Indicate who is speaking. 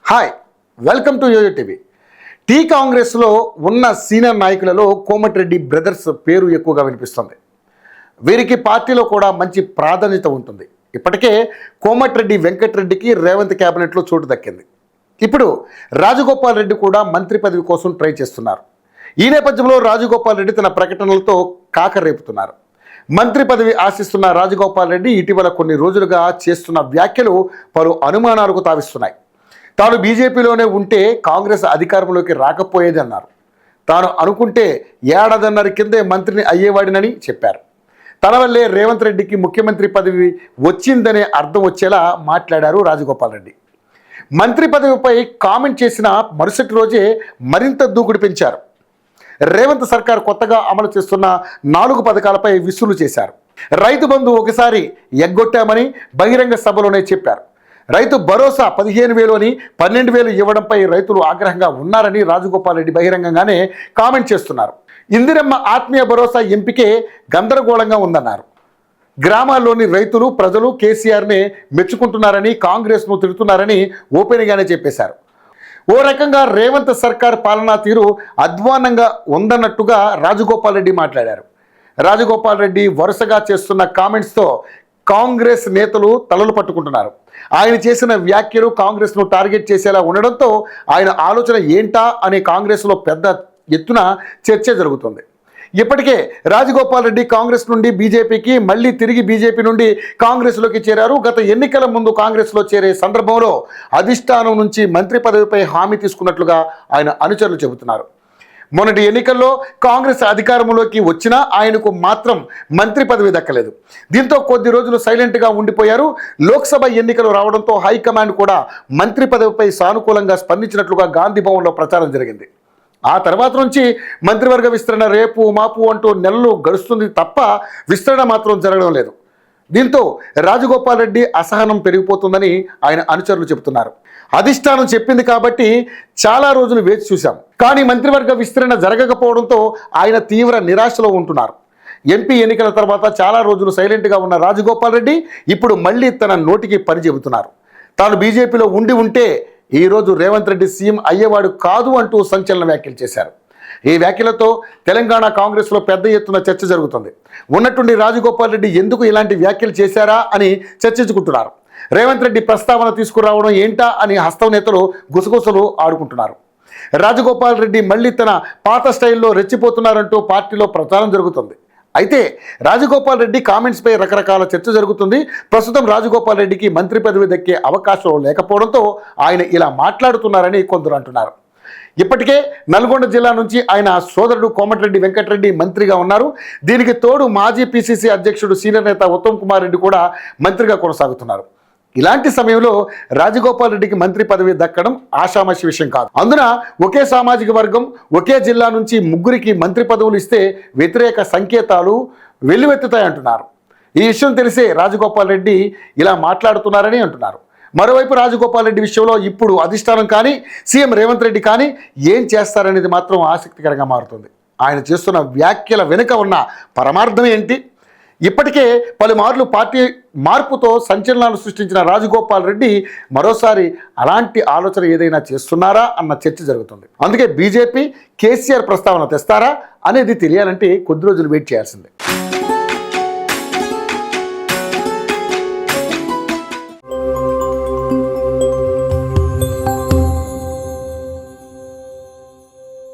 Speaker 1: Hi, welcome to YoYo TV. T కాంగ్రెస్లో ఉన్న senior నాయకులలో Komatireddy brothers పేరు ఎక్కువగా వినిపిస్తుంది. వీరికి పార్టీలో కూడా మంచి ప్రాధాన్యత ఉంటుంది. ఇప్పటికే కోమటిరెడ్డి వెంకటరెడ్డికి రేవంత్ క్యాబినెట్లో చోటు దక్కింది. ఇప్పుడు రాజగోపాల్ రెడ్డి కూడా మంత్రి పదవి కోసం ట్రై చేస్తున్నారు. ఈ నేపథ్యంలో రాజగోపాల్ రెడ్డి తన ప్రకటనలతో కాకరేపుతున్నారు. మంత్రి పదవి ఆశిస్తున్న రాజగోపాల్ రెడ్డి ఇటీవల కొన్ని రోజులుగా చేస్తున్న వ్యాఖ్యలు పలు అనుమానాలకు తావిస్తున్నాయి. తాను బీజేపీలోనే ఉంటే కాంగ్రెస్ అధికారంలోకి రాకపోయేది అన్నారు. తాను అనుకుంటే ఏడాదిన్నర కిందే మంత్రిని అయ్యేవాడినని చెప్పారు. తన వల్లే రేవంత్ రెడ్డికి ముఖ్యమంత్రి పదవి వచ్చిందనే అర్థం వచ్చేలా మాట్లాడారు రాజగోపాల్ రెడ్డి. మంత్రి పదవిపై కామెంట్ చేసిన మరుసటి రోజే మరింత దూకుడు పెంచారు. రేవంత్ సర్కార్ కొత్తగా అమలు చేస్తున్న 4 పథకాలపై విసులు చేశారు. రైతు బంధు ఒకసారి ఎగ్గొట్టామని బహిరంగ సభలోనే చెప్పారు. రైతు భరోసా 15,000 అని 12,000 ఇవ్వడంపై రైతులు ఆగ్రహంగా ఉన్నారని రాజగోపాల్ రెడ్డి బహిరంగంగానే కామెంట్ చేస్తున్నారు. ఇందిరమ్మ ఆత్మీయ భరోసా ఎంపికే గందరగోళంగా ఉందన్నారు. గ్రామాల్లోని రైతులు ప్రజలు కేసీఆర్నే మెచ్చుకుంటున్నారని, కాంగ్రెస్ను తిడుతున్నారని ఓపెన్గానే చెప్పేశారు. ఓ రకంగా రేవంత్ సర్కార్ పాలనా తీరు అధ్వాన్నంగా ఉందన్నట్టుగా రాజగోపాల్ రెడ్డి మాట్లాడారు. రాజగోపాల్ రెడ్డి వరుసగా చేస్తున్న కామెంట్స్తో కాంగ్రెస్ నేతలు తలలు పట్టుకుంటున్నారు. ఆయన చేసిన వ్యాఖ్యలు కాంగ్రెస్ను టార్గెట్ చేసేలా ఉండడంతో ఆయన ఆలోచన ఏంటా అనే కాంగ్రెస్లో పెద్ద ఎత్తున చర్చ జరుగుతుంది. ఇప్పటికే రాజగోపాల్ రెడ్డి కాంగ్రెస్ నుండి బీజేపీకి, మళ్ళీ తిరిగి బీజేపీ నుండి కాంగ్రెస్లోకి చేరారు. గత ఎన్నికల ముందు కాంగ్రెస్లో చేరే సందర్భంలో అధిష్టానం నుంచి మంత్రి పదవిపై హామీ తీసుకున్నట్లుగా ఆయన అనుచరులు చెబుతున్నారు. మొన్నటి ఎన్నికల్లో కాంగ్రెస్ అధికారంలోకి వచ్చినా ఆయనకు మాత్రం మంత్రి పదవి దక్కలేదు. దీంతో కొద్ది రోజులు సైలెంట్గా ఉండిపోయారు. లోక్సభ ఎన్నికలు రావడంతో హైకమాండ్ కూడా మంత్రి పదవిపై సానుకూలంగా స్పందించినట్లుగా గాంధీ భవన్లో ప్రచారం జరిగింది. ఆ తర్వాత నుంచి మంత్రివర్గ విస్తరణ రేపు మాపు అంటూ నెలలు గడుస్తుంది తప్ప విస్తరణ మాత్రం జరగడం లేదు. దీంతో రాజగోపాల్ రెడ్డి అసహనం పెరిగిపోతుందని ఆయన అనుచరులు చెబుతున్నారు. అధిష్టానం చెప్పింది కాబట్టి చాలా రోజులు వేచి చూశాం, కానీ మంత్రివర్గ విస్తరణ జరగకపోవడంతో ఆయన తీవ్ర నిరాశలో ఉంటున్నారు. ఎంపీ ఎన్నికల తర్వాత చాలా రోజులు సైలెంట్గా ఉన్న రాజగోపాల్ రెడ్డి ఇప్పుడు మళ్ళీ తన నోటికి పని చెబుతున్నారు. తాను బీజేపీలో ఉంటే ఈరోజు రేవంత్ రెడ్డి సీఎం అయ్యేవాడు కాదు అంటూ సంచలన వ్యాఖ్యలు చేశారు. ఈ వ్యాఖ్యలతో తెలంగాణ కాంగ్రెస్లో పెద్ద ఎత్తున చర్చ జరుగుతుంది. ఉన్నట్టుండి రాజగోపాల్ రెడ్డి ఎందుకు ఇలాంటి వ్యాఖ్యలు చేశారా అని చర్చించుకుంటున్నారు. రేవంత్ రెడ్డి ప్రస్తావన తీసుకురావడం ఏంటా అని హస్తం నేతలు గుసగుసలు ఆడుకుంటున్నారు. రాజగోపాల్ రెడ్డి మళ్ళీ తన పాత స్టైల్లో రెచ్చిపోతున్నారంటూ పార్టీలో ప్రచారం జరుగుతుంది. అయితే రాజగోపాల్ రెడ్డి కామెంట్స్పై రకరకాల చర్చ జరుగుతుంది. ప్రస్తుతం రాజగోపాల్ రెడ్డికి మంత్రి పదవి దక్కే అవకాశం లేకపోవడంతో ఆయన ఇలా మాట్లాడుతున్నారని కొందరు అంటున్నారు. ఇప్పటికే నల్గొండ జిల్లా నుంచి ఆయన సోదరుడు కోమటిరెడ్డి వెంకటరెడ్డి మంత్రిగా ఉన్నారు. దీనికి తోడు మాజీ పిసిసి అధ్యక్షుడు సీనియర్ నేత ఉత్తమ్ కుమార్ రెడ్డి కూడా మంత్రిగా కొనసాగుతున్నారు. ఇలాంటి సమయంలో రాజగోపాల్ రెడ్డికి మంత్రి పదవి దక్కడం ఆషామాషి విషయం కాదు. అందున ఒకే సామాజిక వర్గం, ఒకే జిల్లా నుంచి 3 మంత్రి పదవులు ఇస్తే వ్యతిరేక సంకేతాలు వెల్లువెత్తుతాయంటున్నారు. ఈ విషయం తెలిసే రాజగోపాల్ రెడ్డి ఇలా మాట్లాడుతున్నారని అంటున్నారు. మరోవైపు రాజగోపాల్ రెడ్డి విషయంలో ఇప్పుడు అధిష్టానం కానీ, సీఎం రేవంత్ రెడ్డి కానీ ఏం చేస్తారనేది మాత్రం ఆసక్తికరంగా మారుతుంది. ఆయన చేస్తున్న వ్యాఖ్యల వెనుక ఉన్న పరమార్థం ఏంటి? ఇప్పటికే పలుమార్లు పార్టీ మార్పుతో సంచలనాలు సృష్టించిన రాజగోపాల్ రెడ్డి మరోసారి అలాంటి ఆలోచన ఏదైనా చేస్తున్నారా అన్న చర్చ జరుగుతుంది. అందుకే బీజేపీ కేసీఆర్ ప్రస్తావన తెస్తారా అనేది తెలియాలంటే కొద్ది రోజులు వెయిట్ చేయాల్సిందే.